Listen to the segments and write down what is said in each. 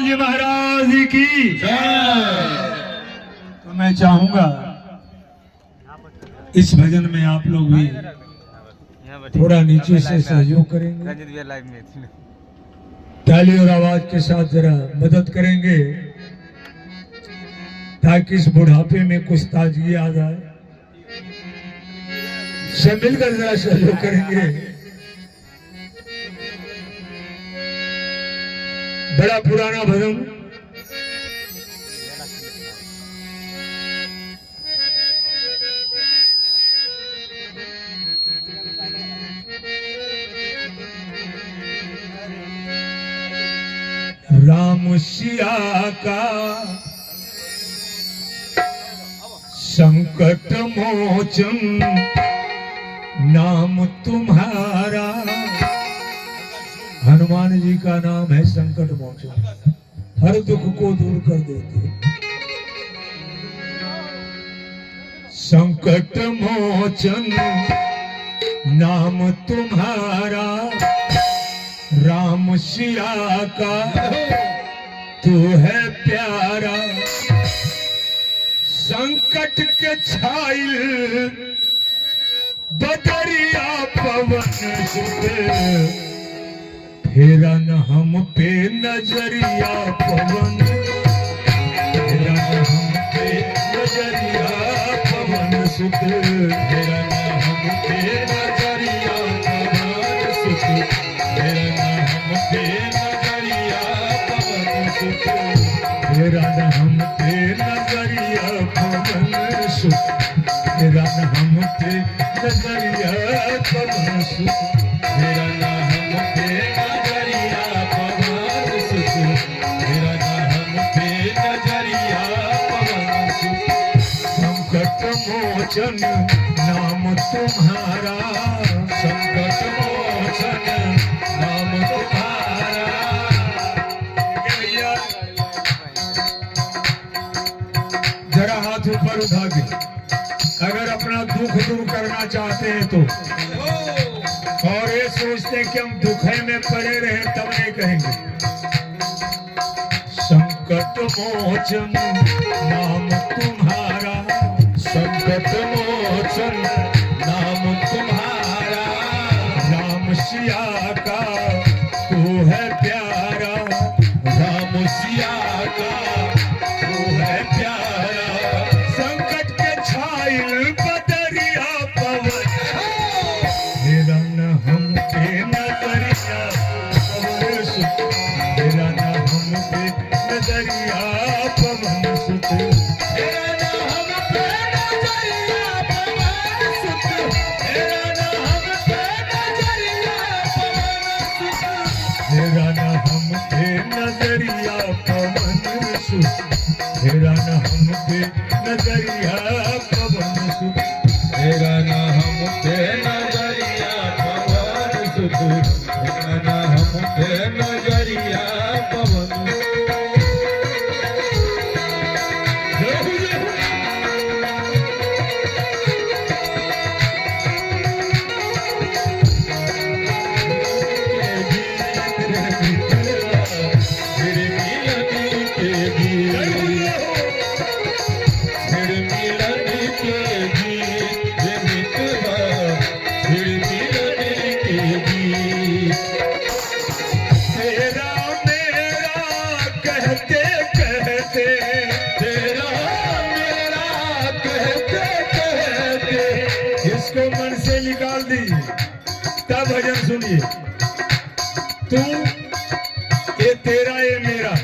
जी महाराज की तो मैं चाहूंगा इस भजन में आप लोग भी थोड़ा नीचे से सहयोग करेंगे, ताली और आवाज के साथ जरा मदद करेंगे ताकि इस बुढ़ापे में कुछ ताजगी आ जाए। सब मिलकर जरा सहयोग करेंगे। बड़ा पुराना भजन, राम सिया का संकट मोचन नाम तुम्हारा। हनुमान जी का नाम है संकट मोचन, हर दुख को दूर कर देते। संकट मोचन नाम तुम्हारा, राम सिया का तू है प्यारा। संकट के छाइल बदरिया पवन सुत, फेरा न हम पे नजरिया पवन, फेरा न हम पे नजरिया पवन सुत, फेरा न हम पे नजरिया पवन सुत, फेरा न हम पे नजरिया पवन सुत, फेरा न हम पे नजरिया पवन सुत, फेरा न हम पे नजरिया पवन सुत, फेरा न हम पे नजरिया पवन सुत, फेरा न हम पे नजरिया पवन सुत। संकट मोचन नाम तुम्हारा, संकट मोचन नाम तुम्हारा। जरा हाथ ऊपर उठा के अगर अपना दुख दूर करना चाहते हैं तो, और ये सोचते हैं कि हम दुखे में पड़े रहे तब नहीं कहेंगे। संकट मोचन नाम तुम्हारा, संकट मोचन नाम तुम्हारा, राम सिया का तू है प्यारा, राम सिया का तू है प्यारा। संकट के छाइल बदरिया पवन, फेरा न हम पे नजरिया पवन सुत, फेरा न हम पे नजरिया पवन सुत, फेरा न हम पे नजरिया पवन सुत, फेरा न हम पे नजरिया पवन सुत, फेरा न हम पे नजरिया पवन सुत, फेरा न हम पे नजरिया पवन सुत, फेरा न हम पे नजरिया पवन सुत, फेरा न हम पे नजरिया पवन। इसको मन से निकाल दी तब भजन सुनिए। तू ये तेरा ये मेरा,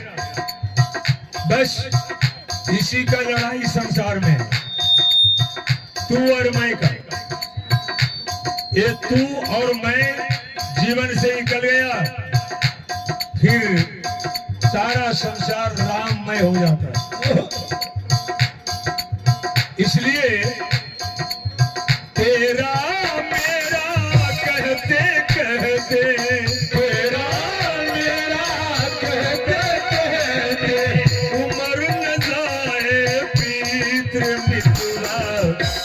बस इसी का लड़ाई संसार में है। तू और मैं का, ये तू और मैं जीवन से निकल गया, फिर सारा संसार राममय हो जाता है। इसलिए तेरा मेरा कहते कहते, तेरा मेरा कहते कहते, उम्र न जाए प्रीत मित्रा,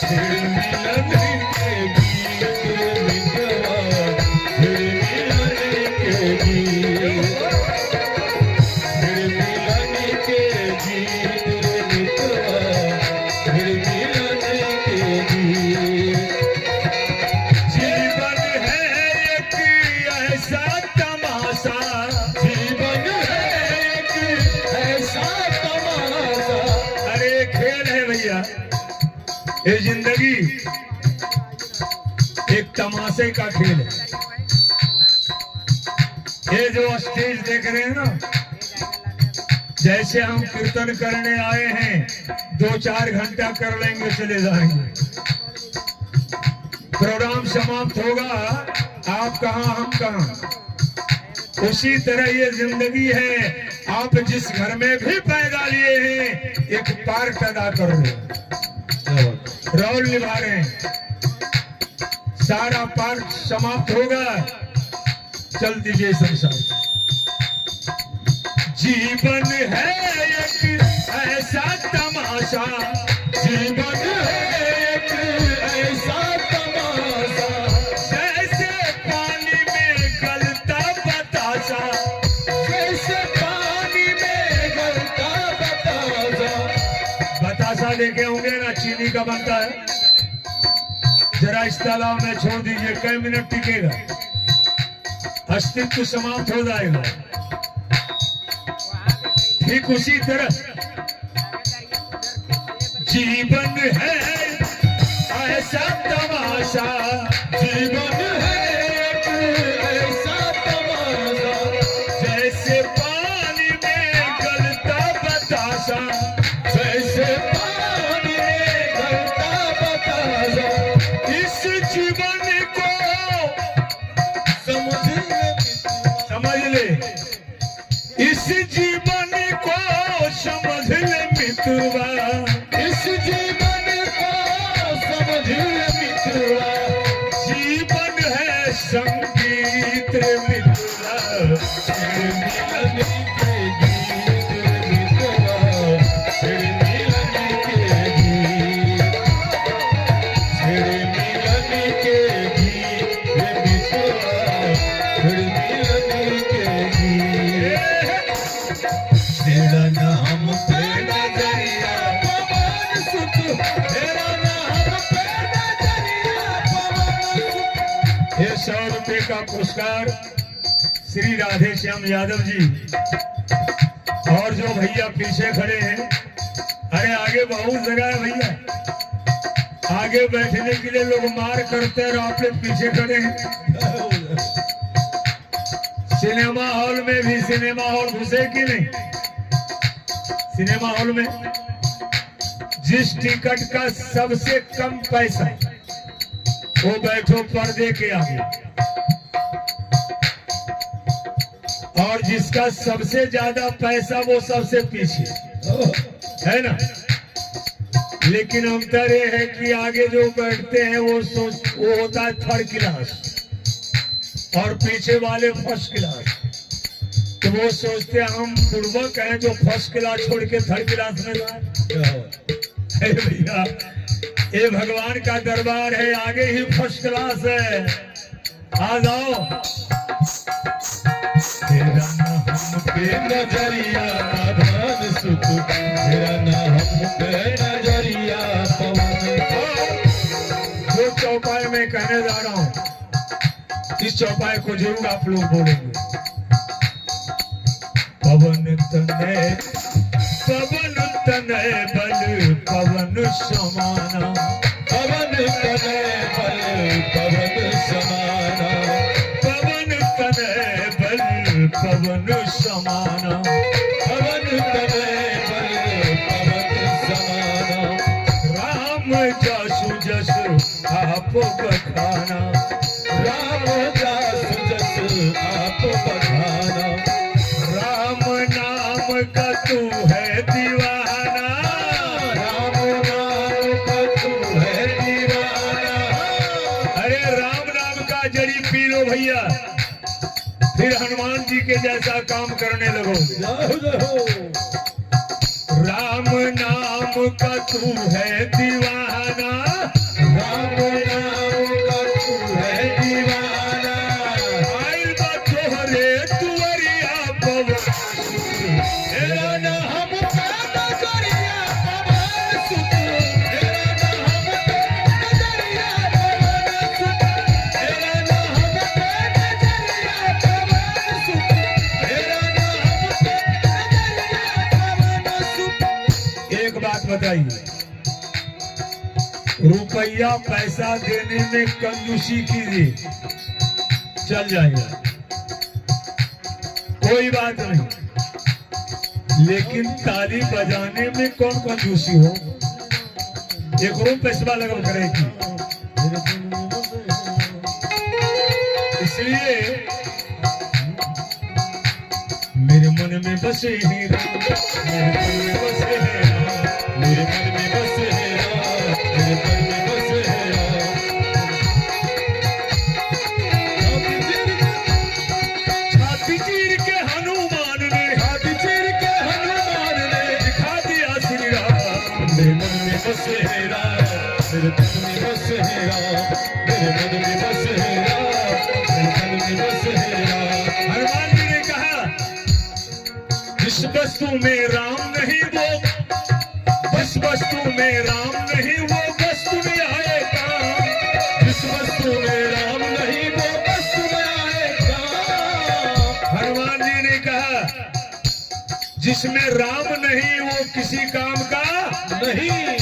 फिर मिलन के गीत मित्रा, फिर मिलन के गीत, फिर ये जिंदगी एक तमाशे का खेल है। ये जो स्टेज देख रहे हैं ना, जैसे हम कीर्तन करने आए हैं, 2-4 घंटा कर लेंगे, चले जाएंगे, प्रोग्राम समाप्त होगा, आप कहाँ हम कहाँ। उसी तरह ये जिंदगी है। आप जिस घर में भी पैदा लिए हैं, एक पार्ट अदा कर रहे हैं, रोल निभा रहे हैं। सारा पार्ट समाप्त होगा, चल दीजिए संसार। जीवन है एक ऐसा तमाशा, जीवन है एक ऐसा तमाशा, जैसे पानी में गलता बतासा, जैसे पानी में गलता बतासा। बतासा देखे होंगे ना, चीनी का बनता है। जरा इस तालाब में छोड़ दीजिए, कई मिनट टिकेगा, अस्तित्व समाप्त हो जाएगा। ठीक उसी तरह जीवन है ऐसा तमाशा, जीवन है ऐसा तमाशा, जैसे पानी में गलता बतासा, जैसे पानी में गलता बतासा। इस जीवन को समझ ले, इस जीवन को समझ ले मित्रवा, इस जीवन को समझ ले मित्रवा। जीवन है संगीत मित्रवा, मिलन के गीत मित्रवा, मिलन के गीत, मिलन के गीत मित्रवा, मिलन के गीत। तेरा नाम पे नजरिया पवन सुत, तेरा नाम पे नजरिया पवन सुत। ये 100 रुपए का पुरस्कार श्री राधे श्याम यादव जी। और जो भैया पीछे खड़े हैं, अरे आगे बहुत जगह है भैया, आगे बैठने के लिए लोग मार करते हैं, आप लोग पीछे खड़े हैं। सिनेमा हॉल में भी, सिनेमा हॉल घुसे कि नहीं? सिनेमा हॉल में जिस टिकट का सबसे कम पैसा, वो बैठो पर्दे के आगे, और जिसका सबसे ज्यादा पैसा वो सबसे पीछे, है ना। लेकिन अंतर ये है कि आगे जो बैठते हैं वो होता है 3rd क्लास, और पीछे वाले 1st क्लास। तो वो सोचते हैं हम पूर्वक हैं जो 1st क्लास छोड़ के 3rd क्लास में जाए। भैया ये भगवान का दरबार है, आगे ही 1st क्लास है, आ जाओ। तेरा नाम पे नजरिया पवन सुत, तेरा नाम पे नजरिया पवन। जो चौपाई में कहने जा रहा हूँ, इस चौपाई को जरूर आप लोग बोलेंगे। पवन तनय बल पवन समाना, पवन तनय बल पवन समाना, पवन तनय बल पवन समाना, पवन तनय बल पवन समाना। राम जसु जस आप बखाना, राम जसु जस आप बखाना। राम नाम का तू है दीवाना, राम नाम का तू है दीवाना। अरे राम नाम का जड़ी पी लो भैया, फिर हनुमान जी के जैसा काम करने लगो। राम नाम का तू है दीवाना, राम नाम का तू है दीवाना। आइल बा तोहरे तुअरिया पवन, तेरा नाम पे नजरिया पवन सुत, तेरा नाम पे नजरिया पवन सुत, तेरा नाम पे नजरिया पवन सुत, तेरा नाम पे नजरिया पवन सुत। एक बात बताइए, रुपया पैसा देने में कंजूसी कीजिए, चल जाएगा, कोई बात नहीं। लेकिन ताली बजाने में कौन कंजूसी हो, एक रूम पैसा लगा करेगी। इसलिए मेरे मन में बसे हैं राम, मेरे मन में बसे हैं राम, मेरे मन में बसे हैं राम, मेरे मन में बसे हैं राम। छाती चीर के हनुमान ने, छाती चीर के हनुमान ने दिखा दिया श्री राम। मेरे मन में बसे हैं राम, मेरे मन में बसे हैं राम, मेरे मन में बसे हैं राम, मेरे मन में बसे हैं राम। हनुमान जी ने कहा जिस वस्तु में राम नहीं वो, बस वस्तु में राम नहीं वो वस्तु में आए काम। जिस वस्तु में राम नहीं वो वस्तु में आए काम। हनुमान जी ने कहा जिसमें राम नहीं वो किसी काम का नहीं।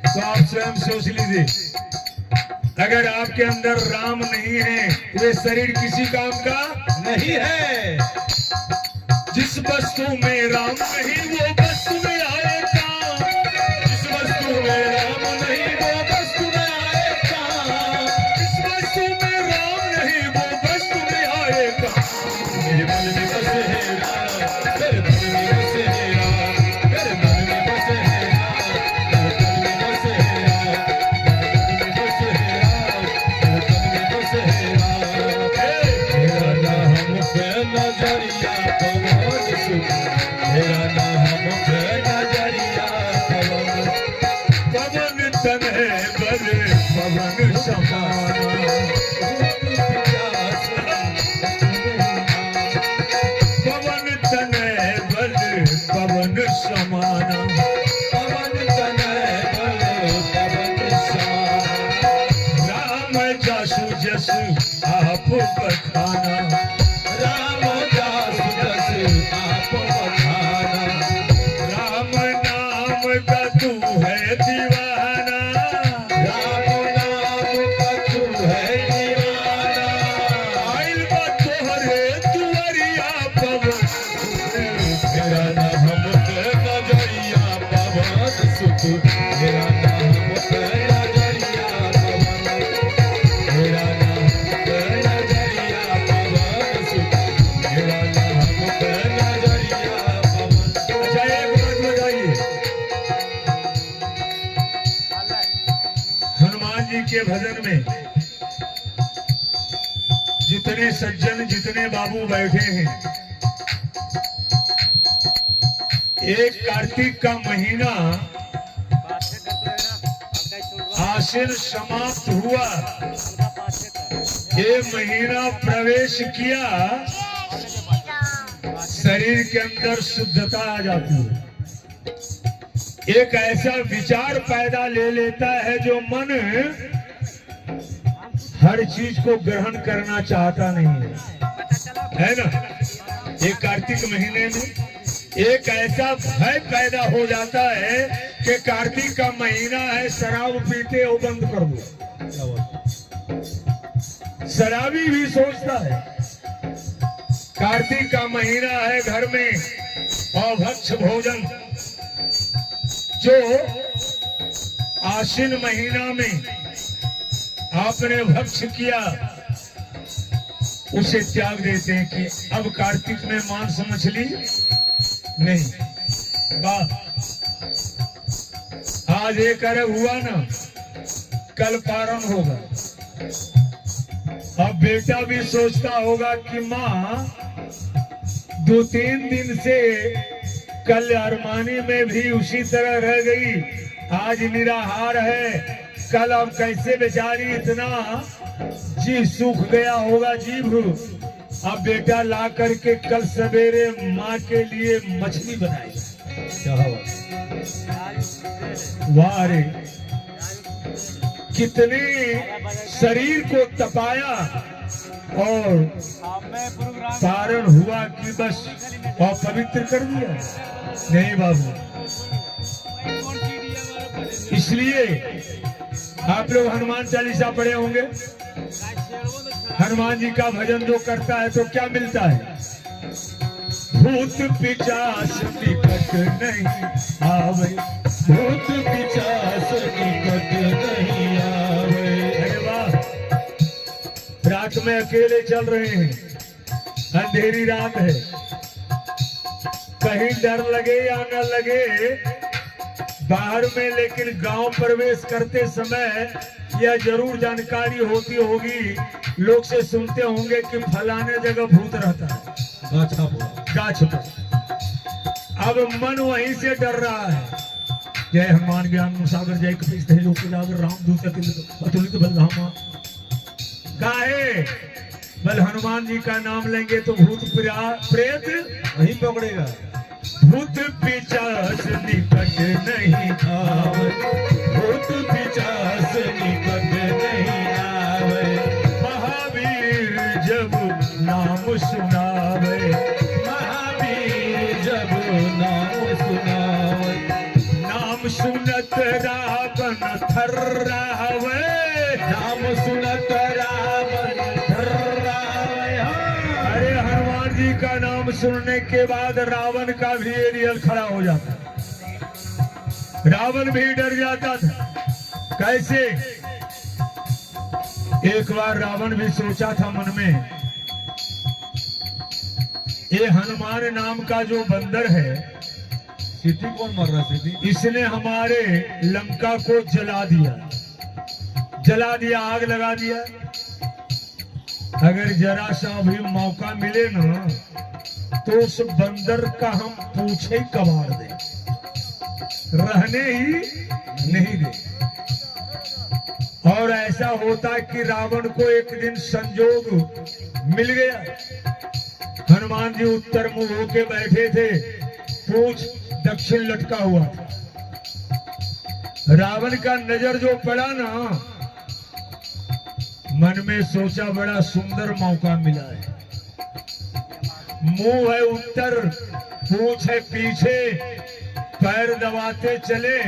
तो आप स्वयं सोच लीजिए, अगर आपके अंदर राम नहीं है तो ये शरीर किसी काम का नहीं है। जिस वस्तु में राम नहीं वो वस्तु में आए काम। जिस वस्तु में राम नहीं वो वस्तु में आए काम। जिस वस्तु में राम नहीं वो वस्तु में आए काम। मेरे मन में बसे हैं राम, मेरे मन में बसे हैं राम, मेरे मन में बसे हैं राम, मेरे मन में बसे हैं राम, मेरे मन में बसे हैं राम, मेरे मन में बसे हैं राम। मेरा नाम पे नजरिया पवन सुख, मेरा नाम पे नजरिया पवन, पवन तन है बल पवन समाना, पवन तन है बल पवन समाना, पवन तन है बल पवन समाना। राम जासु जस आप बखाना, राम जासु जस आप बखाना। राम नाम का तू है दीवाना, राम नाम का तू है दीवाना। आइल बा तोहरे दुआरिया पवन, मेरा नाम पे नजरिया पवन सुख, मेरा नाम पे नजरिया पवन, मेरा नाम पे नजरिया पवन सुख, मेरा नाम पे नजरिया पवन। अच्छा एक बात बताइए, हनुमान जी के भजन में जितने सज्जन जितने बाबू बैठे हैं, एक कार्तिक का महीना आश्विन समाप्त हुआ, ये महीना प्रवेश किया, शरीर के अंदर शुद्धता आ जाती है। एक ऐसा विचार पैदा ले लेता है जो मन हर चीज को ग्रहण करना चाहता नहीं है ना। एक कार्तिक महीने में एक ऐसा भय पैदा हो जाता है कि कार्तिक का महीना है, शराब पीते हो बंद कर दो। शराबी भी सोचता है कार्तिक का महीना है, घर में अभक्ष भोजन जो आश्विन महीना में आपने भक्ष किया उसे त्याग देते हैं कि अब कार्तिक में मांस मछली नहीं। वाह, आज एक अरग हुआ ना, कल पारण होगा। अब बेटा भी सोचता होगा कि माँ 2-3 दिन से कल अरमानी में भी उसी तरह रह गई, आज निराहार है, कल अब कैसे बेचारी इतना जी सूख गया होगा जीभ। अब बेटा ला करके कल सवेरे माँ के लिए मछली बनाएगा। क्या हुआ? वाह रे, कितने शरीर को तपाया और पारण हुआ कि बस अपवित्र कर दिया। नहीं बाबू, इसलिए आप लोग हनुमान चालीसा पढ़े होंगे। हनुमान जी का भजन जो करता है तो क्या मिलता है? भूत पिशाच निकट नहीं आवे, भूत पिशाच निकट नहीं आवे। अरे वाह, रात में अकेले चल रहे हैं, अंधेरी रात है, कहीं डर लगे या न लगे बाहर में, लेकिन गांव प्रवेश करते समय यह जरूर जानकारी होती होगी, लोग से सुनते होंगे कि फलाने जगह भूत रहता है गाछ पर। अब मन वहीं से डर रहा है। जय हनुमान ज्ञान सागर जय कपीस लोक जागर रामदूत अतुलित बलधामा। काहे? बल हनुमान जी का नाम लेंगे तो भूत प्रेत वहीं पकड़ेगा। भूत पिशाच निकट नहीं आवे, भूत पिशाच निकट नहीं आवे। महावीर जब नाम सुनावे, महावीर जब नाम सुनावे। नाम सुनत रावण थर्रावे, नाम सुनत रावण थर्रावे। अरे हनुमान जी का नाम सुनने के बाद रावण का भी एरियल खड़ा हो जाता, रावण भी डर जाता था। कैसे? एक बार रावण भी सोचा था मन में, ये हनुमान नाम का जो बंदर है, सीटी कौन मर रहा? सीटी इसने हमारे लंका को जला दिया, जला दिया, आग लगा दिया। अगर जरा सा भी मौका मिले ना तो उस बंदर का हम पूछे ही कबाड़ दे, रहने ही नहीं दे। और ऐसा होता कि रावण को एक दिन संजोग मिल गया, हनुमान जी उत्तर मुंह होके बैठे थे, पूछ दक्षिण लटका हुआ था। रावण का नजर जो पड़ा ना, मन में सोचा बड़ा सुंदर मौका मिला है। मुंह है उत्तर, पूछ है पीछे, पैर दबाते चले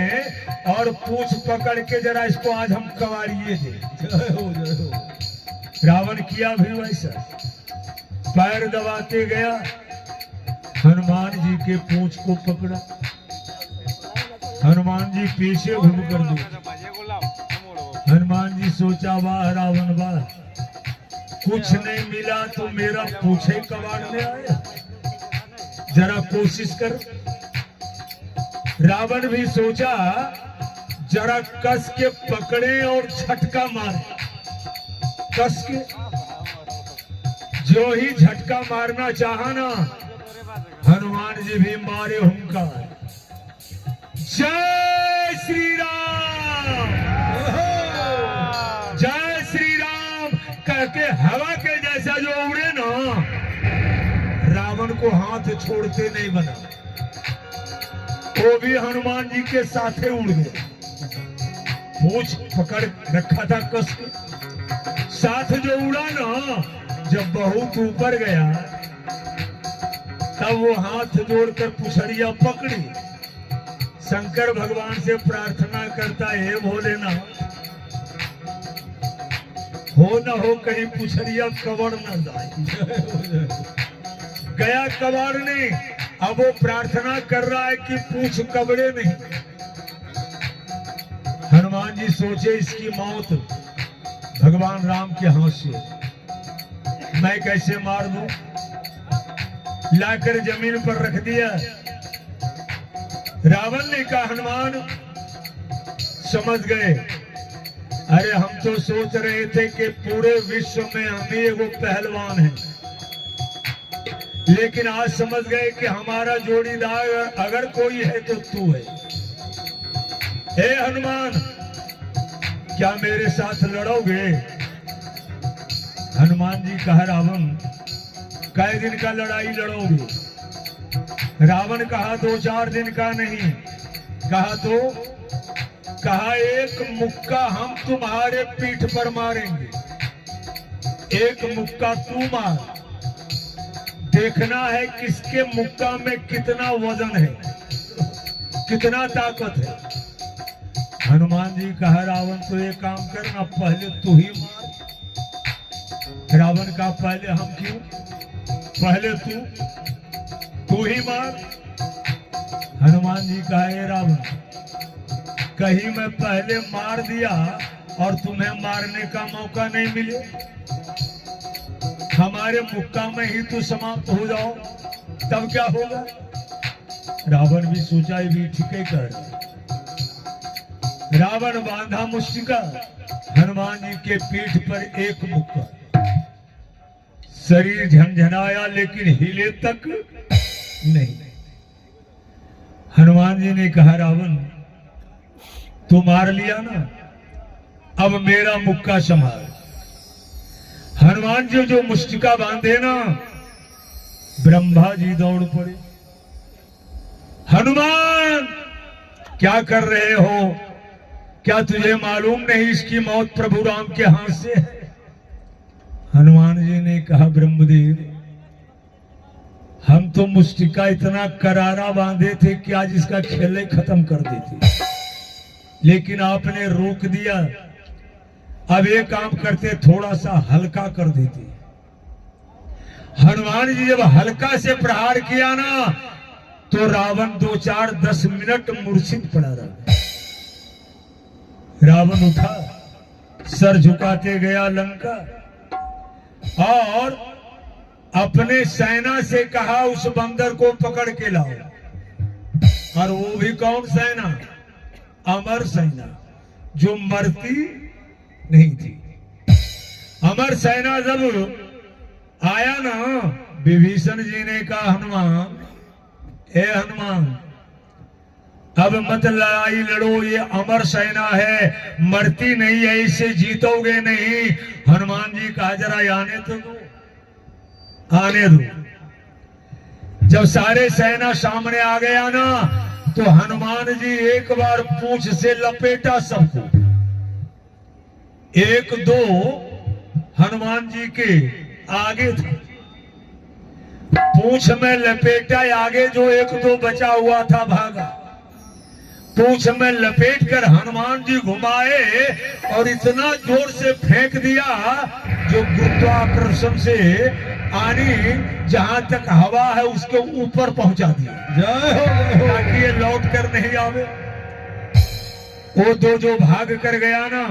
और पूछ पकड़ के जरा इसको आज हम कवाड़िए थे। रावण किया भी वैसा, पैर दबाते गया, हनुमान जी के पूंछ को पकड़ा, हनुमान जी पीछे घूम कर दो। हनुमान जी सोचा वाह रावण वाह, कुछ नहीं मिला तो मेरा पूछे कबाड़ने आया, जरा कोशिश कर। रावण भी सोचा जरा कस के पकड़े और झटका मारे, कस के। जो ही झटका मारना चाहा ना, हनुमान जी भी मारे हुंकार, जय श्री राम, जय श्री राम कह के हवा के जैसा जो उड़े ना, रावण को हाथ छोड़ते नहीं बना, वो भी हनुमान जी के साथे उड़ गए। पूछ पकड़ रखा था कस के, साथ जो उड़ा ना, जब बहुत ऊपर गया तब वो हाथ जोड़कर पुछड़िया पकड़ी, शंकर भगवान से प्रार्थना करता है, हे भोलेनाथ, हो न हो कहीं पुछड़िया कबाड़ न जाए। गया कबाड़ने, अब वो प्रार्थना कर रहा है कि पूछ कबड़े नहीं। हनुमान जी सोचे इसकी मौत भगवान राम के हाथ से, मैं कैसे मार दूं? लाकर जमीन पर रख दिया। रावण ने कहा हनुमान समझ गए, अरे हम तो सोच रहे थे कि पूरे विश्व में हम ही एगो पहलवान हैं, लेकिन आज समझ गए कि हमारा जोड़ीदार अगर कोई है तो तू है। हे हनुमान, क्या मेरे साथ लड़ोगे? हनुमान जी कहा रावण, कई दिन का लड़ाई लड़ोगे? रावण कहा 2-4 दिन का नहीं, कहा तो कहा एक मुक्का हम तुम्हारे पीठ पर मारेंगे, एक मुक्का तू मार, देखना है किसके मुक्का में कितना वजन है, कितना ताकत है। हनुमान जी कहा रावण तो ये काम करना, पहले तू ही मार। रावण का पहले हम क्यों, पहले तू ही मार। हनुमान जी कहा ये रावण, कहीं मैं पहले मार दिया और तुम्हें मारने का मौका नहीं मिले, हमारे मुक्का में ही तो समाप्त हो जाओ, तब क्या होगा। रावण भी सोचा भी ठीक है कर। रावण बांधा मुष्टिका, हनुमान जी के पीठ पर एक मुक्का, शरीर झंझनाया लेकिन हिले तक नहीं। हनुमान जी ने कहा रावण तू मार लिया ना, अब मेरा मुक्का संभाल। हनुमान जी जो मुष्टिका बांधे ना, ब्रह्मा जी दौड़ पड़े। हनुमान क्या कर रहे हो, क्या तुझे मालूम नहीं इसकी मौत प्रभु राम के हाथ से है। हनुमान जी ने कहा ब्रह्मदेव, हम तो मुष्टिका इतना करारा बांधे थे कि आज इसका खेल खत्म कर देते, लेकिन आपने रोक दिया। अब ये काम करते थोड़ा सा हल्का कर देते। हनुमान जी जब हल्का से प्रहार किया ना, तो रावण 2-4-10 मिनट मूर्छित पड़ा रहा। रावण उठा, सर झुकाते गया लंका और अपने सेना से कहा उस बंदर को पकड़ के लाओ। और वो भी कौन सेना, अमर सेना, जो मरती नहीं थी। अमर सेना जब आया ना, विभीषण जी ने कहा हनुमान, हे हनुमान अब मत लड़ाई लड़ो, ये अमर सेना है, मरती नहीं है, इसे जीतोगे नहीं। हनुमान जी कहा जरा आने तो दो, आने दो। जब सारे सेना सामने आ गया ना, तो हनुमान जी एक बार पूंछ से लपेटा सबको। 1-2 हनुमान जी के आगे थे, पूंछ में लपेटा, आगे जो 1-2 बचा हुआ था भागा। पूंछ में लपेट कर हनुमान जी घुमाए और इतना जोर से फेंक दिया जो गुरुत्वाकर्षण से आनी जहां तक हवा है उसके ऊपर पहुंचा दिया। जय हो, ताकि ये लौट कर नहीं आवे। वो 2 जो भाग कर गया ना,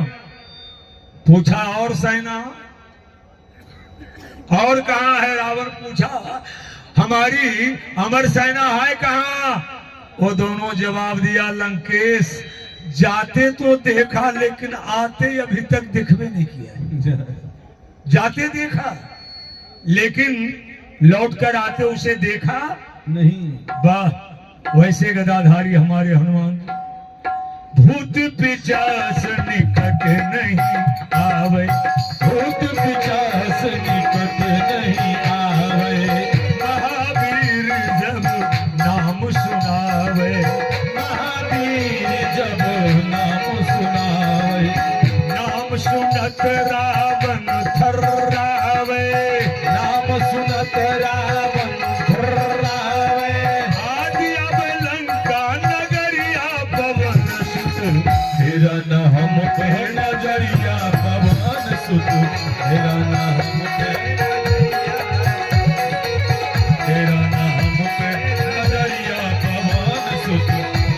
पूछा और सेना और कहां है। रावण पूछा हमारी अमर सेना है कहां। वो दोनों जवाब दिया लंकेश जाते तो देखा, लेकिन आते अभी तक दिखवे नहीं किया। जाते देखा लेकिन लौट कर आते उसे देखा नहीं। वाह, वैसे गदाधारी हमारे हनुमान। भूत पिशाच निकट नहीं आवे, भूत पिशाच निकट नहीं आवे, महावीर जब नाम सुनावे, महावीर जब नाम सुनावे, नाम सुनत रावण थर्रावे, नाम सुनत रावण थर्रावे, आदि अब लंका नगरिया पवन सुत, तेरा न हम पे नजरिया पवन सुत, तेरा न हम पे, तेरा न हम पे नजरिया पवन सुत,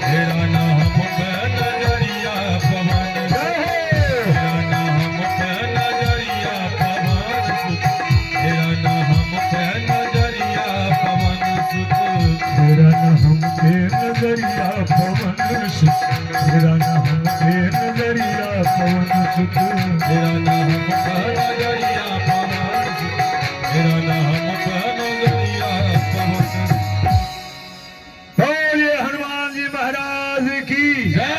तेरा न हम पे नजरिया पवन सुत, तेरा न हम पे नजरिया पवन सुत, तेरा न हम पे नजरिया पवन सुत, तेरा न हम पे नजरिया पवन सुत, तेरा न हम पे नजरिया पवन सुत, तेरा न हम पे नजरिया पवन सुत, तेरा न हम पे नजरिया पवन सुत। बोलिए हनुमान जी महाराज की जय।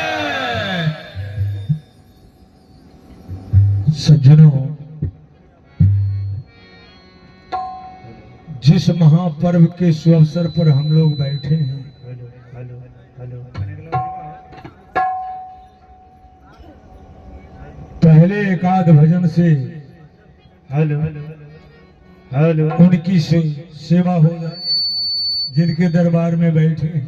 सज्जनों, जिस महापर्व के सुअवसर पर हम लोग बैठे हैं, पहले एकाध भजन से उनकी सेवा हो जाए जिनके दरबार में बैठे हैं।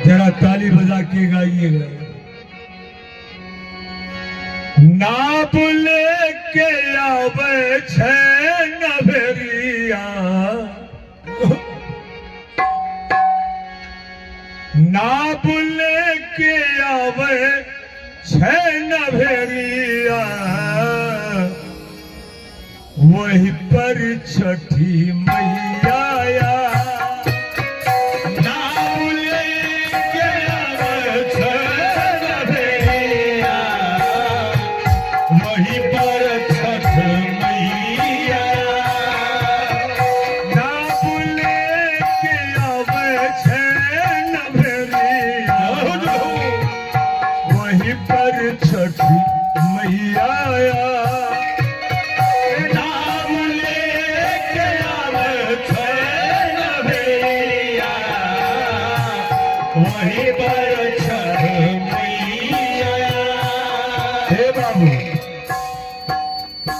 जरा ताली बजा के गाइएगा। ना बुले के आवे छैन भेरिया, ना बुले के आवे छैन भेरिया, वही पर छठी मैया आया।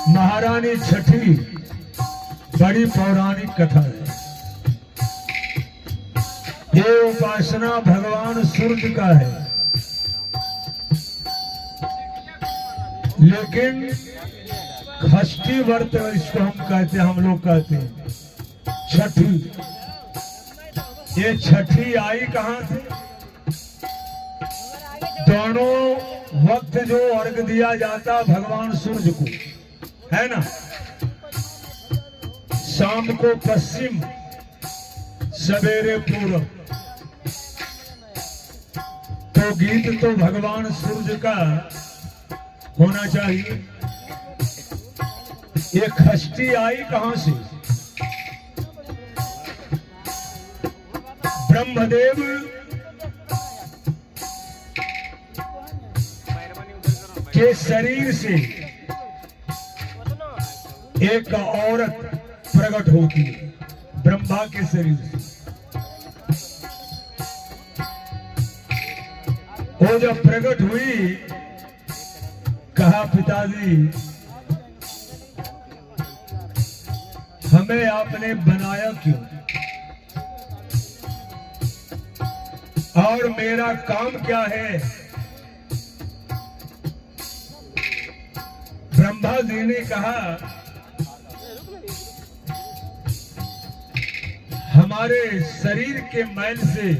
महारानी छठी बड़ी पौराणिक कथा है। ये उपासना भगवान सूर्य का है, लेकिन षष्ठी व्रत इसको हम कहते हैं, हम लोग कहते हैं छठी। ये छठी आई कहां से? दोनों वक्त जो अर्घ दिया जाता भगवान सूर्य को है ना, शाम को पश्चिम, सवेरे पूरब, तो गीत तो भगवान सूर्य का होना चाहिए। ये षष्ठी आई कहां से? ब्रह्मदेव के शरीर से एक औरत प्रकट होती है, ब्रह्मा के शरीर से। वो जब प्रकट हुई, कहा पिताजी हमें आपने बनाया क्यों, और मेरा काम क्या है? ब्रह्मा जी ने कहा हमारे शरीर के मैल से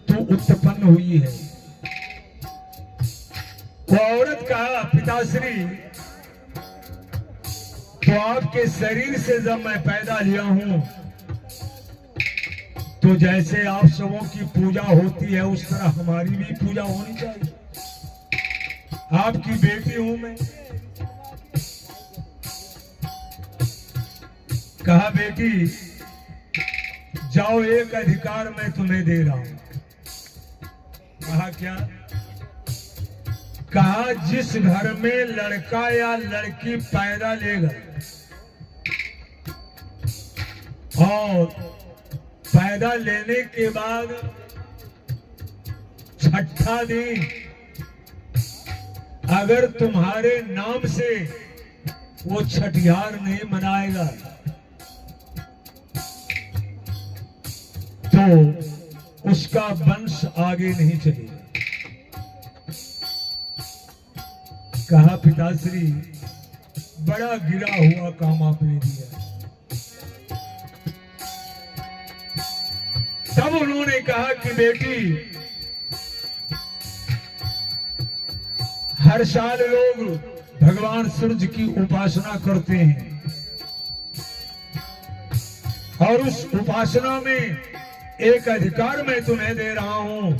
तू उत्पन्न हुई है। वो औरत कहा पिताश्री, तो आपके शरीर से जब मैं पैदा लिया हूं, तो जैसे आप सबों की पूजा होती है उस तरह हमारी भी पूजा होनी चाहिए। आपकी बेटी हूं मैं। कहा बेटी जाओ, एक अधिकार मैं तुम्हें दे रहा हूं। कहा क्या? कहा जिस घर में लड़का या लड़की पैदा लेगा और पैदा लेने के बाद छठा दिन अगर तुम्हारे नाम से वो छठिहार नहीं मनाएगा तो उसका वंश आगे नहीं चलेगा। कहा पिताश्री बड़ा गिरा हुआ काम आपने दिया। तब उन्होंने कहा कि बेटी हर साल लोग भगवान सूर्य की उपासना करते हैं और उस उपासना में एक अधिकार मैं तुम्हें दे रहा हूं,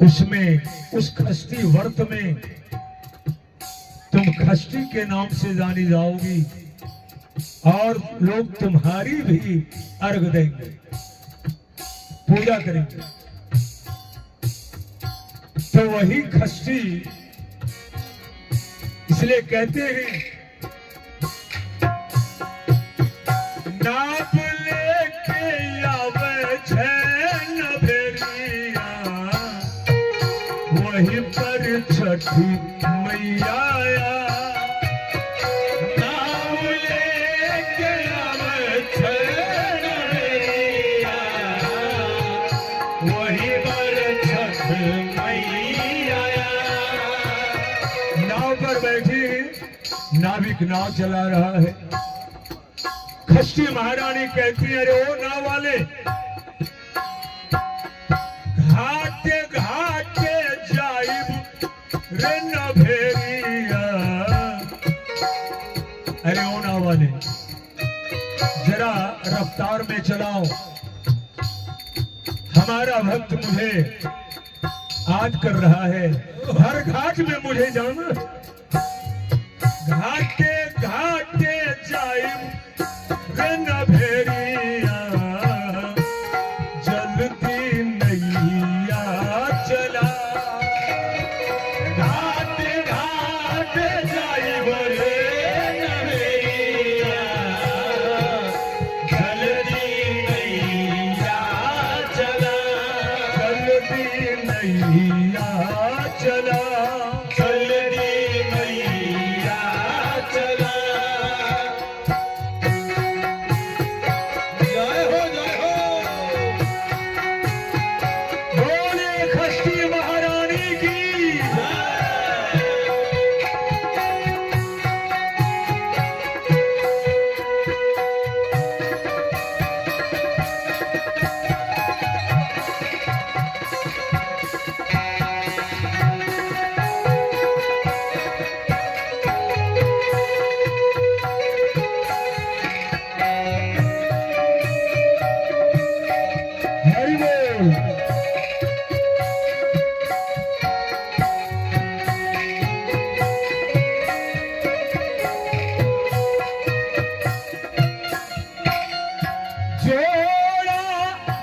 उसमें उस षष्ठी व्रत में तुम षष्ठी के नाम से जानी जाओगी और लोग तुम्हारी भी अर्घ देंगे, पूजा करेंगे। तो वही षष्ठी इसलिए कहते हैं नाप लेके आवे छैन भेड़िया, वहीं पर छठी मैया आया। नाप लेके आवे छैन भेड़िया, वहीं पर छठ मैया आया। नाव पर बैठी नाविक नाव चला रहा है। खष्टी महारानी कहती है, अरे ओ नाव वाले, घाटे घाटे जाइब रे न भेड़िया। अरे ओ नाव वाले, जरा रफ्तार में चलाओ, हमारा भक्त मुझे याद कर रहा है, हर घाट में मुझे जाना। घाटे घाटे जाइब रे न भेड़िया, जल्दी नैया चला। घाटे घाटे जाइब रे न भेड़िया, जल्दी नैया चला। जल्दी नैया चला, जल्दी नैया चला। जय हो जय हो, बोले खष्टी महारानी की जय। हरि बोल। जोड़ा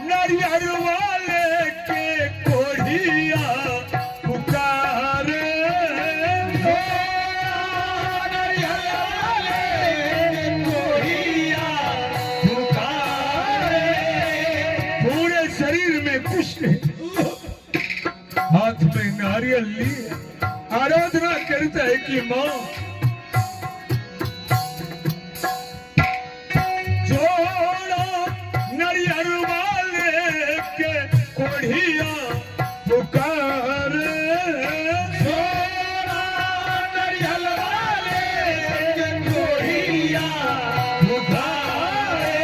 नरियर वाले के कोढ़िया पुकारे। जोड़ा नरियर वाले के कोढ़िया पुकारे। पूरे शरीर में कुछ नहीं, हाथ में नारियल लिए आराधना करता है कि माँ, जोड़ा नरियर वाले के कोढ़िया पुकारे। जोड़ा नरियल वाले के कोढ़िया पुकारे।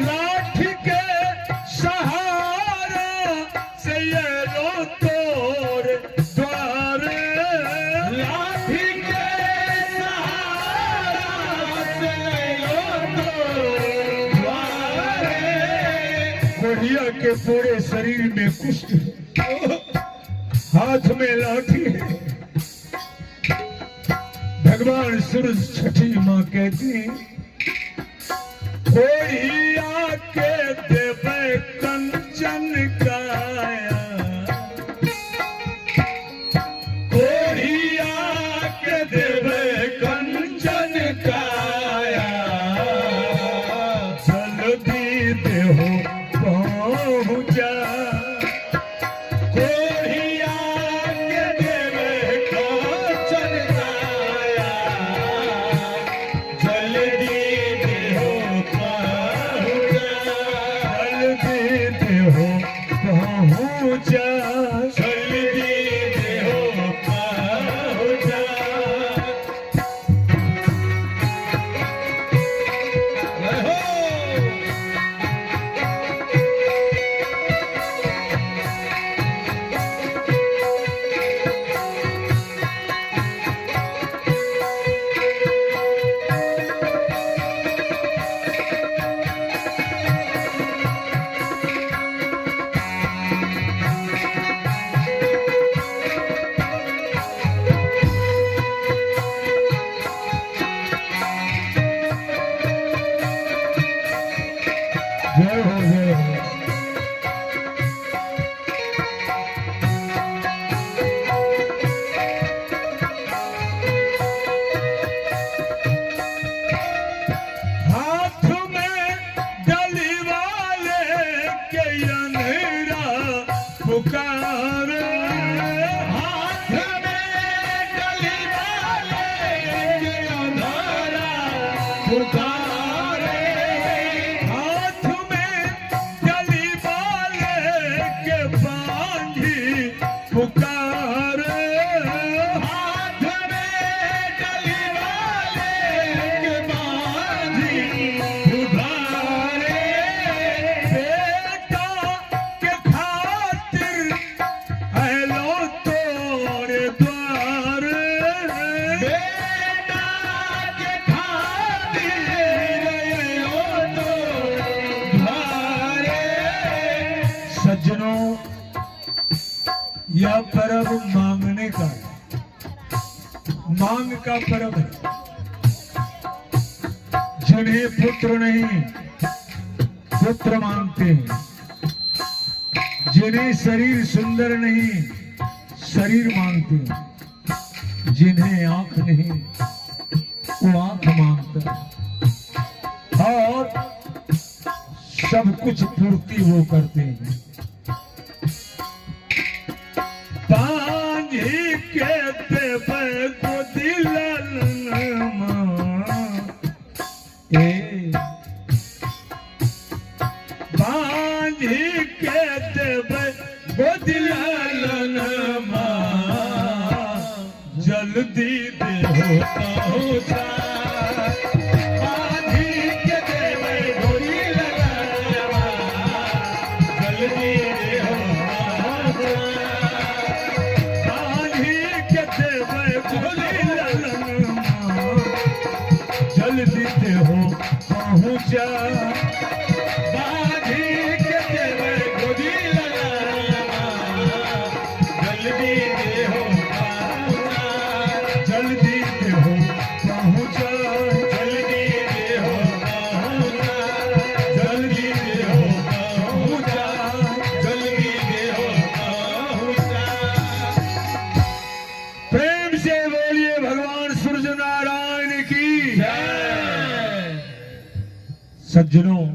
लाठी के सहारा से ये रो तोर द्वारे। लाठी के सहारा से रो तोर द्वारे। कोढ़िया के पूरे शरीर में कुष्ठ, हाथ में लाठी है। भगवान सूरज छठी माँ कहती, कोढ़िया के देवे कंचन काया। कोढ़िया के देवे कंचन काया, जल्दी देहो पहुँचा। कोढ़िया के देवे कंचन काया, जल्दी देहो पहुँचा। पुकारे, हाथ में डली वाले के बांधी पुकारे, हाथ में डली वाले के बांधी पुकारे, बेटा के खातिर हेलो तोरे द्वार, बेटा के खातिर हेलो तोरे द्वार। सज्जनों, यह पर्व मांगने का है, मांग का पर्व है। जिन्हें पुत्र नहीं पुत्र मांगते हैं, जिन्हें शरीर सुंदर नहीं शरीर मांगते हैं, जिन्हें आंख नहीं वो आंख मांगता है, और सब कुछ पूर्ति वो करते हैं। पांजी के देवे को दिलनमा, पांजी के देवे को दिलनमा, जल्दी दे होता पांजी के देवे को दिलनमा, जल्दी दे होता पांजी के देवे को दिलनमा, जल्दी दे हो पहुंचा, बांधी के देवे को दिलनमा, जल्दी दे हो पहुंचा, जल्दी दे हो पहुंचा, जल्दी दे हो पहुंचा, जल्दी दे हो पहुंचा, जल्दी दे हो पहुंचा। प्रेम से बोलिए भगवान सूर्य नारायण की जय। सज्जनों,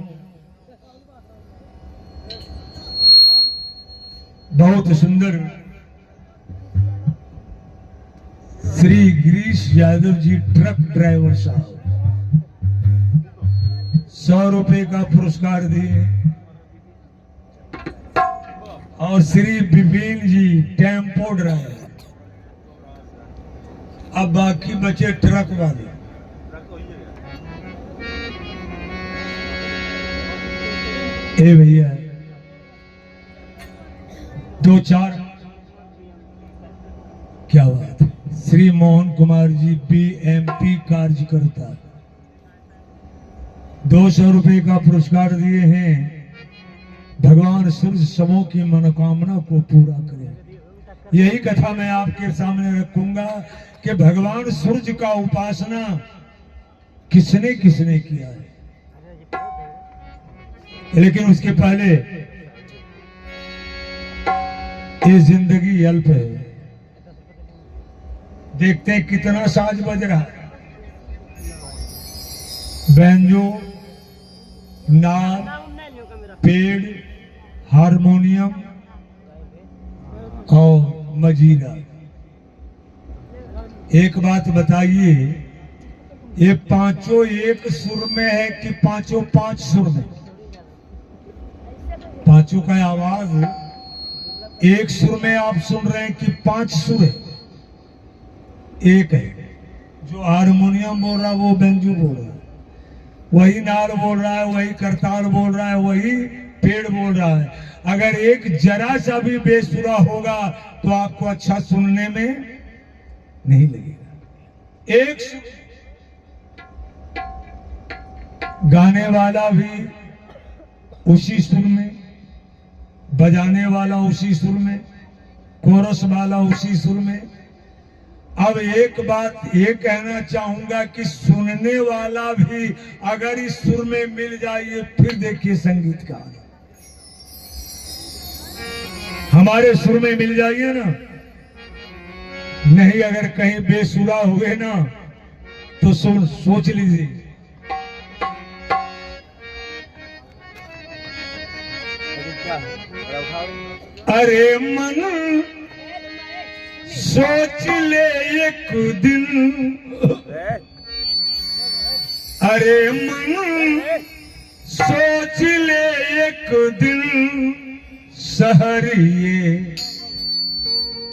बहुत सुंदर श्री गिरीश यादव जी ट्रक ड्राइवर साहब 100 रुपए का पुरस्कार दिए, और श्री विपिन जी टेम्पो ड्राइवर। अब बाकी बचे ट्रक वाले। ए भैया, 2-4 क्या बात है। श्री मोहन कुमार जी बीएमपी कार्यकर्ता 200 रुपए का पुरस्कार दिए हैं। भगवान सूर्य सबों की मनोकामना को पूरा करें। यही कथा मैं आपके सामने रखूंगा कि भगवान सूर्य का उपासना किसने किसने किया है। लेकिन उसके पहले ये जिंदगी अल्प है। देखते हैं कितना साज बज रहा है। बैंजो, नाद, पेड़, हारमोनियम और मजीरा। एक बात बताइए, ये पांचों एक सुर में है कि पांचों 5 सुर में? पांचों का आवाज एक सुर में आप सुन रहे हैं कि 5 सुर है? एक है। जो हारमोनियम बोल रहा है वो बेंजू बोल रहा है, वही नार बोल रहा है, वही करताल बोल रहा है, वही पेड़ बोल रहा है। अगर एक जरा सा भी बेसुरा होगा तो आपको अच्छा सुनने में नहीं लगेगा। एक गाने वाला भी उसी सुर में, बजाने वाला उसी सुर में, कोरस वाला उसी सुर में। अब एक बात ये कहना चाहूंगा कि सुनने वाला भी अगर इस सुर में मिल जाए, फिर देखिए संगीत का हमारे सुर में मिल जाइए ना। नहीं अगर कहीं बेसुरा हुए ना तो सोच लीजिए। अरे मन सोच ले एक दिन, अरे मन सोच ले एक दिन शहर ये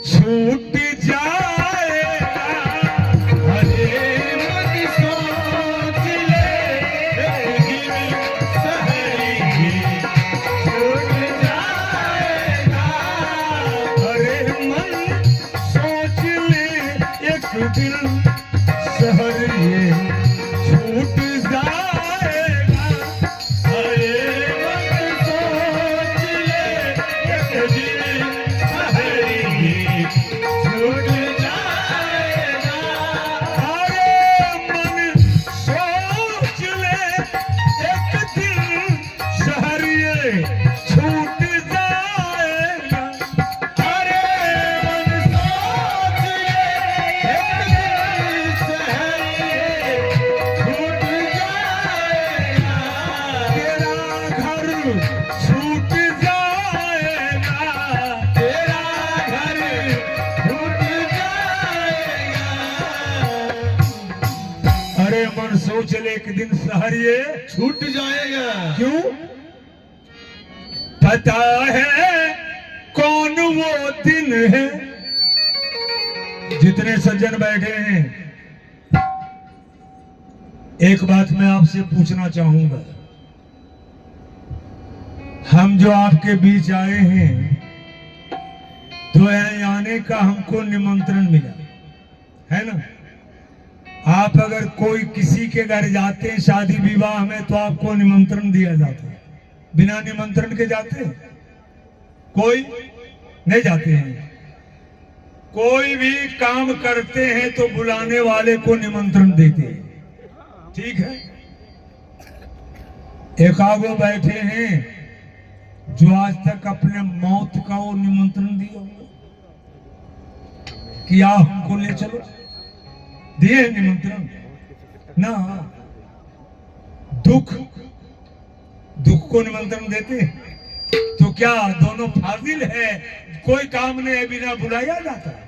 छूट जाएगा। अरे मन सोच ले एक दिन शहर ये छूट जाएगा। अरे मन सोच ले एक दिन शहर ये छूट जाएगा। अरे मन सोच ले एक दिन शहर ये छूट जाएगा। अरे मन सोच ले एक दिन शहर ये छूट जाएगा। अरे मन सोच ले एक दिन शहर ये छूट जाएगा। तेरा घर छूट जाएगा। तेरा घर छूट जाएगा। अरे मन सोच ले एक दिन शहर ये छूट जाएगा। क्यों? पता है कौन वो दिन है। जितने सज्जन बैठे हैं, एक बात मैं आपसे पूछना चाहूंगा। हम जो आपके बीच आए हैं, तो यहाँ आने का हमको निमंत्रण मिला है ना। आप अगर कोई किसी के घर जाते हैं शादी विवाह में, तो आपको निमंत्रण दिया जाता है। बिना निमंत्रण के जाते हैं? कोई नहीं जाते हैं। कोई भी काम करते हैं तो बुलाने वाले को निमंत्रण देते हैं। ठीक है। एकागो बैठे हैं जो आज तक अपने मौत का वो निमंत्रण दिया होगा कि आ हमको ले चलो, दिए हैं निमंत्रण ना। दुख को निमंत्रण देते तो क्या दोनों फाजिल है? कोई काम नहीं है बिना बुलाया जाता है?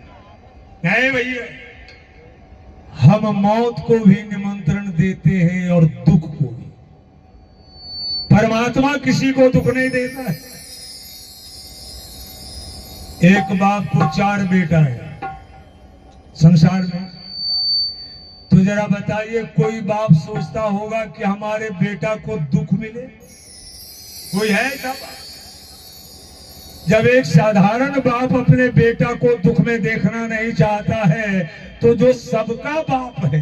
नहीं भैया, हम मौत को भी निमंत्रण देते हैं और दुख को भी। परमात्मा किसी को दुख नहीं देता है। एक बाप को 4 बेटा है संसार में, तो जरा बताइए, कोई बाप सोचता होगा कि हमारे बेटा को दुख मिले? कोई है ऐसा बाप? जब एक साधारण बाप अपने बेटा को दुख में देखना नहीं चाहता है, तो जो सबका बाप है,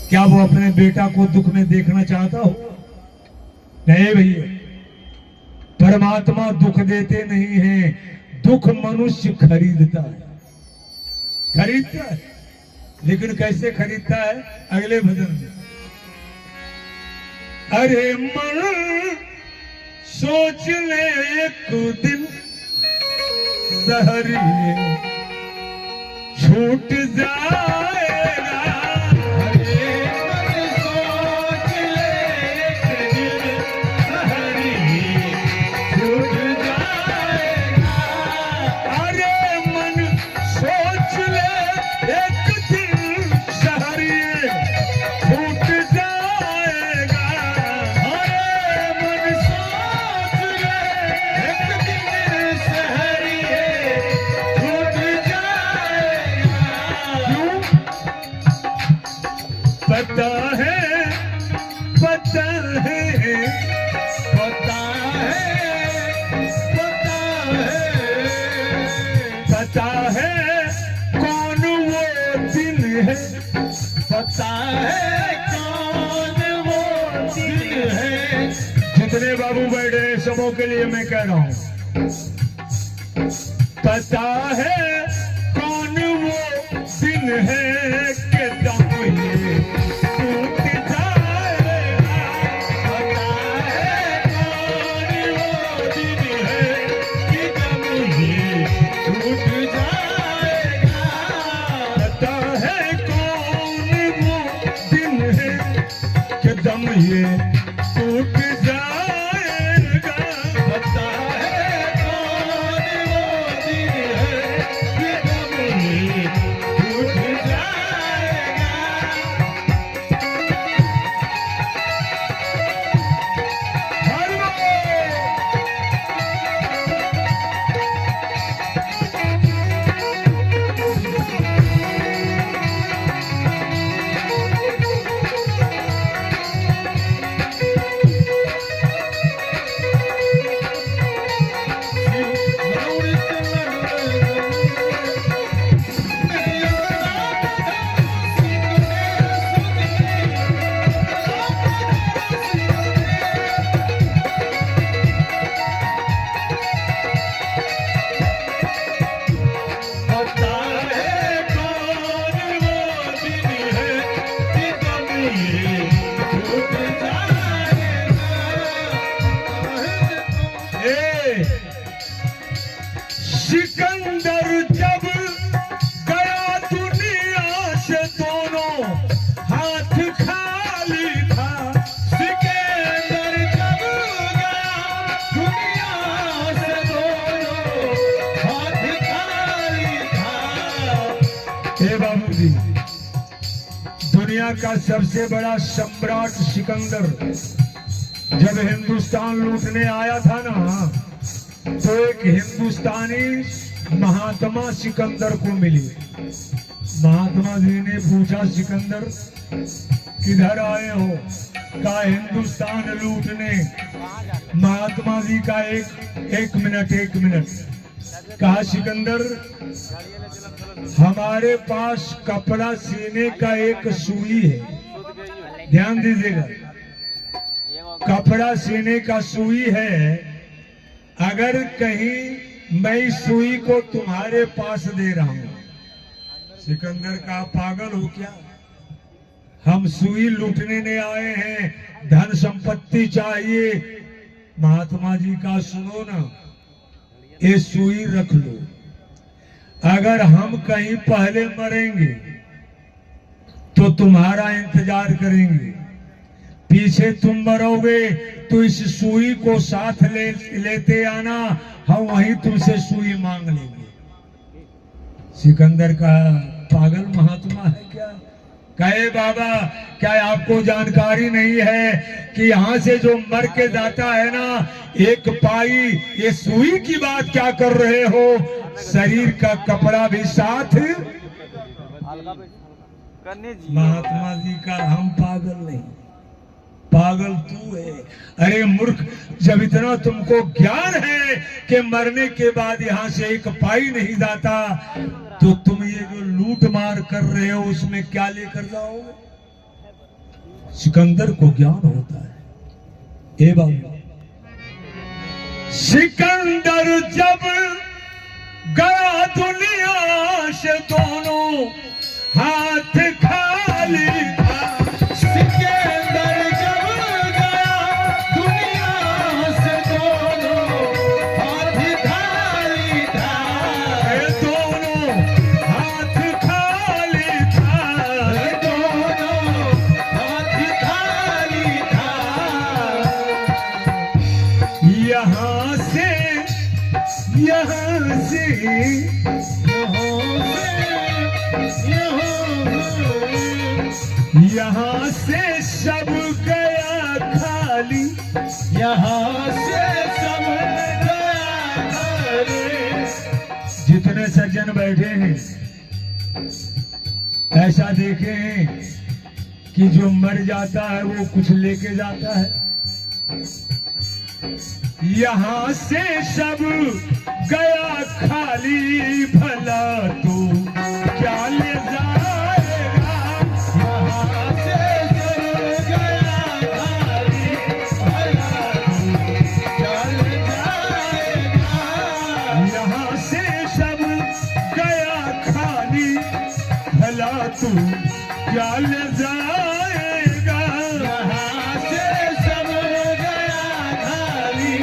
क्या वो अपने बेटा को दुख में देखना चाहता हो? नहीं भैया, परमात्मा दुख देते नहीं हैं, दुख मनुष्य खरीदता है। खरीदता है, लेकिन कैसे खरीदता है? अगले भजन में। अरे मन सोच ले एक दिन शहर ये छूट जाएगा। अरे मन सोच ले एक दिन शहर ये छूट जाएगा। अरे मन सोच ले एक दिन शहर ये छूट जाएगा। अरे मन सोच ले एक दिन शहर ये छूट जाएगा। क्यों? पता है, पता है, पता है, पता है, पता है कौन वो दिन है। पता है कौन वो दिन है। जितने बाबू बैठे हैं सबों के लिए मैं कह रहा हूं, पता है कौन वो दिन है कि दम ये टूट जाएगा। पता है कौन वो दिन है कि दम ये टूट जाएगा। पता है कौन वो दिन है कि दम ये टूट जाएगा। पता है कौन वो दिन है कि दम ये टूट जाएगा। दुनिया का सबसे बड़ा सम्राट सिकंदर जब हिंदुस्तान लूटने आया था ना, तो एक हिंदुस्तानी महात्मा सिकंदर को मिली। महात्मा जी ने पूछा, सिकंदर किधर आए हो? कहा हिंदुस्तान लूटने। महात्मा जी का एक मिनट। कहा सिकंदर, हमारे पास कपड़ा सीने का एक सुई है, ध्यान दीजिएगा, कपड़ा सीने का सुई है। अगर कहीं मैं इस सुई को तुम्हारे पास दे रहा हूं। सिकंदर का पागल हो क्या? हम सुई लूटने नहीं आए हैं, धन संपत्ति चाहिए। महात्मा जी का सुनो ना, ये सुई रख लो। अगर हम कहीं पहले मरेंगे तो तुम्हारा इंतजार करेंगे, पीछे तुम मरोगे तो इस सुई को साथ लेते आना, हम वहीं तुमसे सुई मांग लेंगे। सिकंदर का पागल महात्मा है क्या? कहे बाबा, क्या आपको जानकारी नहीं है कि यहाँ से जो मर के जाता है ना, एक पाई, ये सुई की बात क्या कर रहे हो? शरीर का कपड़ा भी साथ। महात्मा जी का, हम पागल नहीं, पागल तू है। अरे मूर्ख, जब इतना तुमको ज्ञान है कि मरने के बाद यहाँ से एक पाई नहीं जाता, तो तुम ये जो लूट मार कर रहे हो उसमें क्या लेकर जाओगे? सिकंदर को ज्ञान होता है। ए बाबू, सिकंदर जब गया दुनिया से दोनों हाथ खाली था। सिकंदर जब गया दुनिया से दोनों हाथ खाली था, दोनों हाथ खाली था, दोनों हाथ खाली था। यहाँ से यहाँ से सब गया खाली, यहाँ से सब गया खाली। जितने सज्जन बैठे हैं ऐसा देखे हैं कि जो मर जाता है वो कुछ लेके जाता है। यहाँ से सब गया खाली, भला तू क्या ले जाएगा? यहाँ से सब गया खाली, भला तू क्या ले जाएगा? यहाँ से सब गया खाली, भला तू क्या ले जाएगा? यहाँ से सब गया खाली,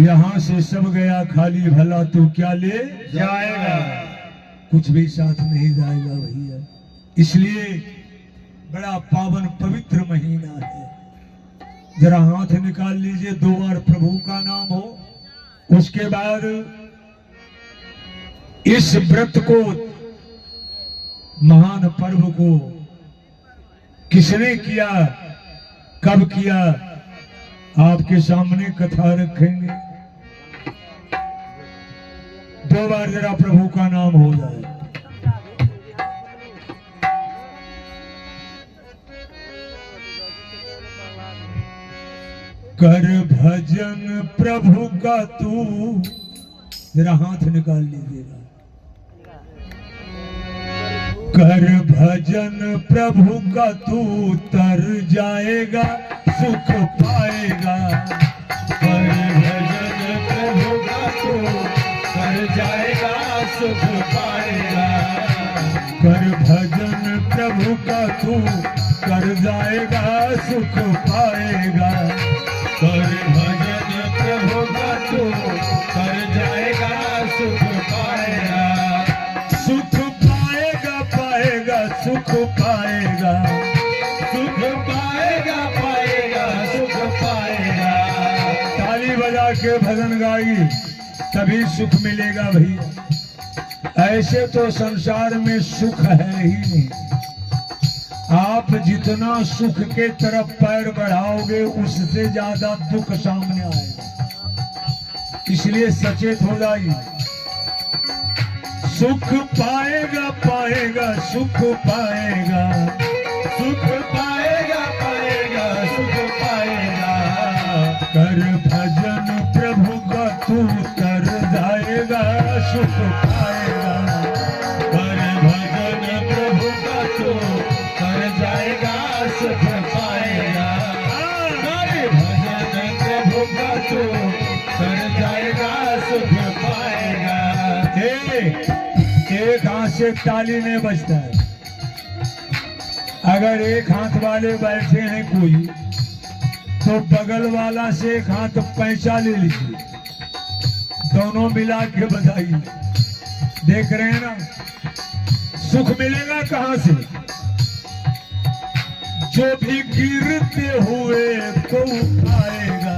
यहाँ से सब गया खाली, भला तू क्या ले जाएगा? कुछ भी साथ नहीं जाएगा भैया। इसलिए बड़ा पावन पवित्र महीना है। जरा हाथ निकाल लीजिए, 2 बार प्रभु का नाम हो। उसके बाद इस व्रत को, महान पर्व को किसने किया, कब किया, आपके सामने कथा रखेंगे। 2 बार जरा प्रभु का नाम हो जाए। कर भजन प्रभु का तू, जरा हाथ निकाल लीजिएगा। कर भजन प्रभु का तू, तर जाएगा सुख पाएगा। कर भजन प्रभु का तू, कर जाएगा सुख पाएगा। कर भजन प्रभु का तू, कर जाएगा सुख पाएगा। कर भजन प्रभु का तू, कर जाएगा सुख पाएगा। सुख पाएगा, पाएगा सुख पाएगा, सुख पाएगा, पाएगा सुख पाएगा। ताली बजा के भजन गाई, तभी सुख मिलेगा भैया। ऐसे तो संसार में सुख है ही नहीं। आप जितना सुख के तरफ पैर बढ़ाओगे उससे ज्यादा दुख सामने आएगा। इसलिए सचेत हो जाइए। सुख पाएगा पाएगा सुख पाएगा, सुख पाएगा पाएगा सुख पाएगा। कर भजन प्रभु का तू कर जाएगा सुख पाएगा। कर भजन प्रभु का तू कर जाएगा सुख पाएगा। कर भजन प्रभु का तू कर जाएगा सुख पाएगा। एक हाथ से ताली नहीं बजता है। अगर एक हाथ वाले बैठे हैं कोई तो बगल वाला से एक हाथ पैसा ले लीजिए, दोनों मिला के बजाइए। देख रहे हैं ना, सुख मिलेगा कहां से? जो भी गिरते हुए को उठाएगा,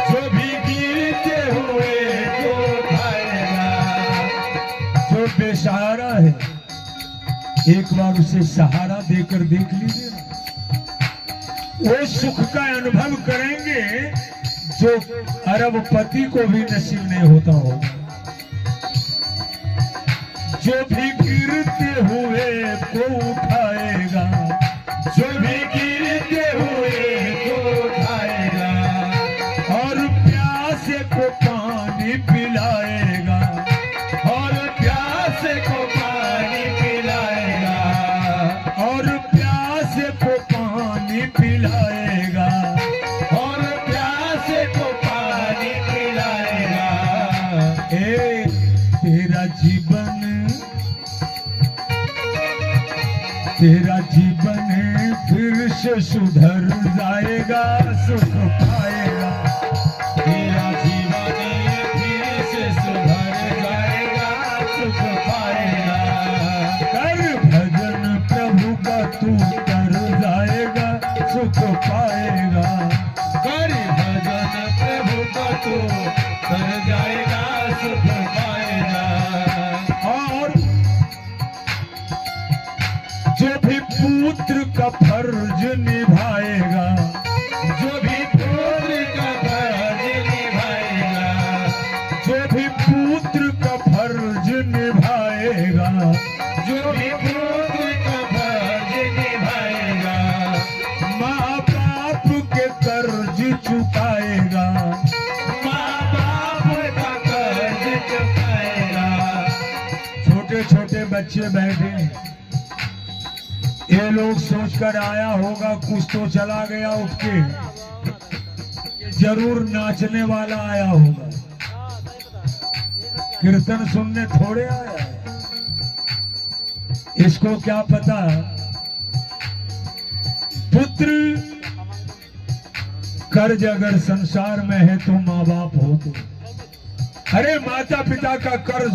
जो भी गिरते हुए को उठाएगा। जो बेसहारा है एक बार उसे सहारा देकर देख लीजिए ना, वो सुख का अनुभव करेंगे जो अरबपति को भी नसीब नहीं होता होगा। जो भी गिरते हुए को उठाएगा, जो भी गिरते हुए को उठाएगा। और प्यासे को पानी पिलाएगा, और प्यासे को पानी पिलाएगा। और प्यासे को पानी पिलाएगा, और प्यासे को पानी पिलाएगा। तेरा जीवन फिर से सुधर जाएगा सुख पाएगा। तेरा जीवन फिर से सुधर जाएगा सुख पाएगा। कर भजन प्रभु का तू कर जाएगा सुख पाएगा। कर भजन प्रभु का तू कर जाएगा सुख पाएगा। और जो भी पुत्र का फर्ज निभाएगा, जो भी पुत्र का फर्ज निभाएगा। जो भी पुत्र का फर्ज निभाएगा, जो भी पुत्र का फर्ज निभाएगा। माँ बाप के कर्ज चुकाएगा, माँ बाप का कर्ज चुकाएगा। छोटे छोटे बच्चे बैठे हैं, ये लोग सोचकर आया होगा कुछ तो चला गया उठ के, जरूर नाचने वाला आया होगा, कीर्तन सुनने थोड़े आया है। इसको क्या पता पुत्र कर्ज अगर संसार में है तो माँ बाप हो तो। अरे माता पिता का कर्ज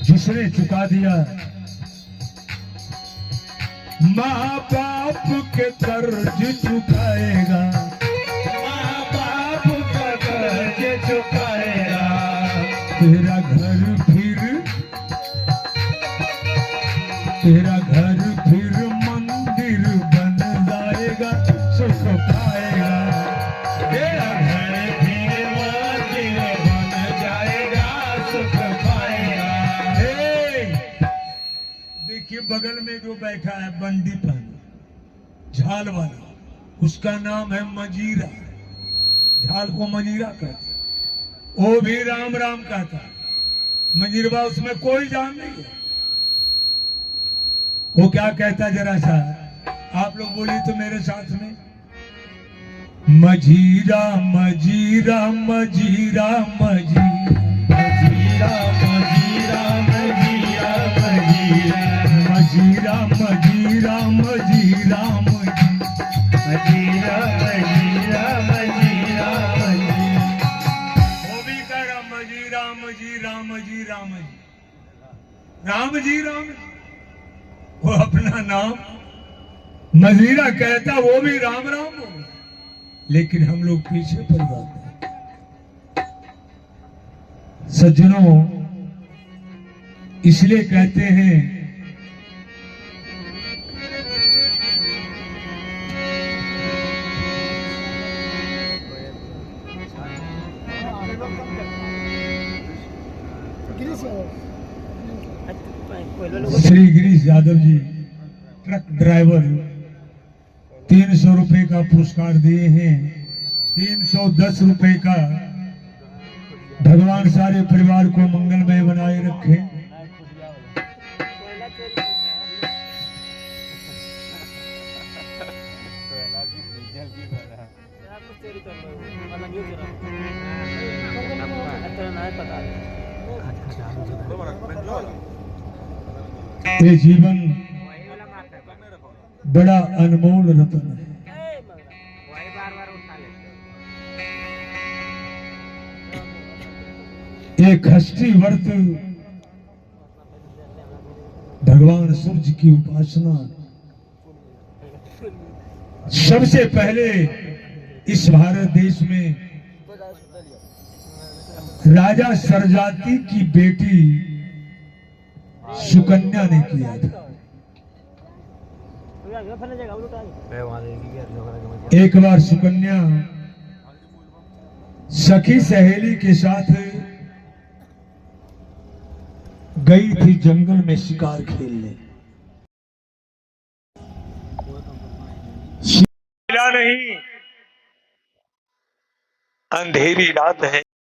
जिसने चुका दिया, माँ बाप के कर्ज चुकाएगा, माँ बाप का कर्ज चुकाएगा। तेरा घर फिर मंदिर बन जाएगा सुख पाएगा। तेरा घर फिर मंदिर बन जाएगा सुख पाएगा। देखिए बगल में जो बैठा है बंडी पानी झाल वाला, उसका नाम है मजीरा। झाल को मजीरा कहते हैं, वो भी राम राम कहता है। मजीरवा उसमें कोई जान नहीं है। वो क्या कहता जरा सा आप लोग बोलिए तो मेरे साथ में। मजीरा मजीरा मजीरा मजीरा मजीरा मजीरा मजीरा मजीरा मजीरा मजीरा मजीरा मजीरा मजीरा वो भी कह रहा मजीरा मजीरा मजीरा राम जी राम। वो अपना नाम मजीरा कहता, वो भी राम राम हो, लेकिन हम लोग पीछे पड़ जाते हैं। सज्जनों, इसलिए कहते हैं श्री गिरीश यादव जी ट्रक ड्राइवर 300 रुपए का पुरस्कार दिए हैं। 310 रुपए का। भगवान सारे परिवार को मंगलमय बनाए रखे। ये जीवन बड़ा अनमोल रतन है। एक हस्ती व्रत भगवान सूर्य की उपासना सबसे पहले इस भारत देश में राजा सरजाति की बेटी सुकन्या ने किया था। एक बार सुकन्या सखी सहेली के साथ गई थी जंगल में शिकार खेलने। नहीं, अंधेरी रात है।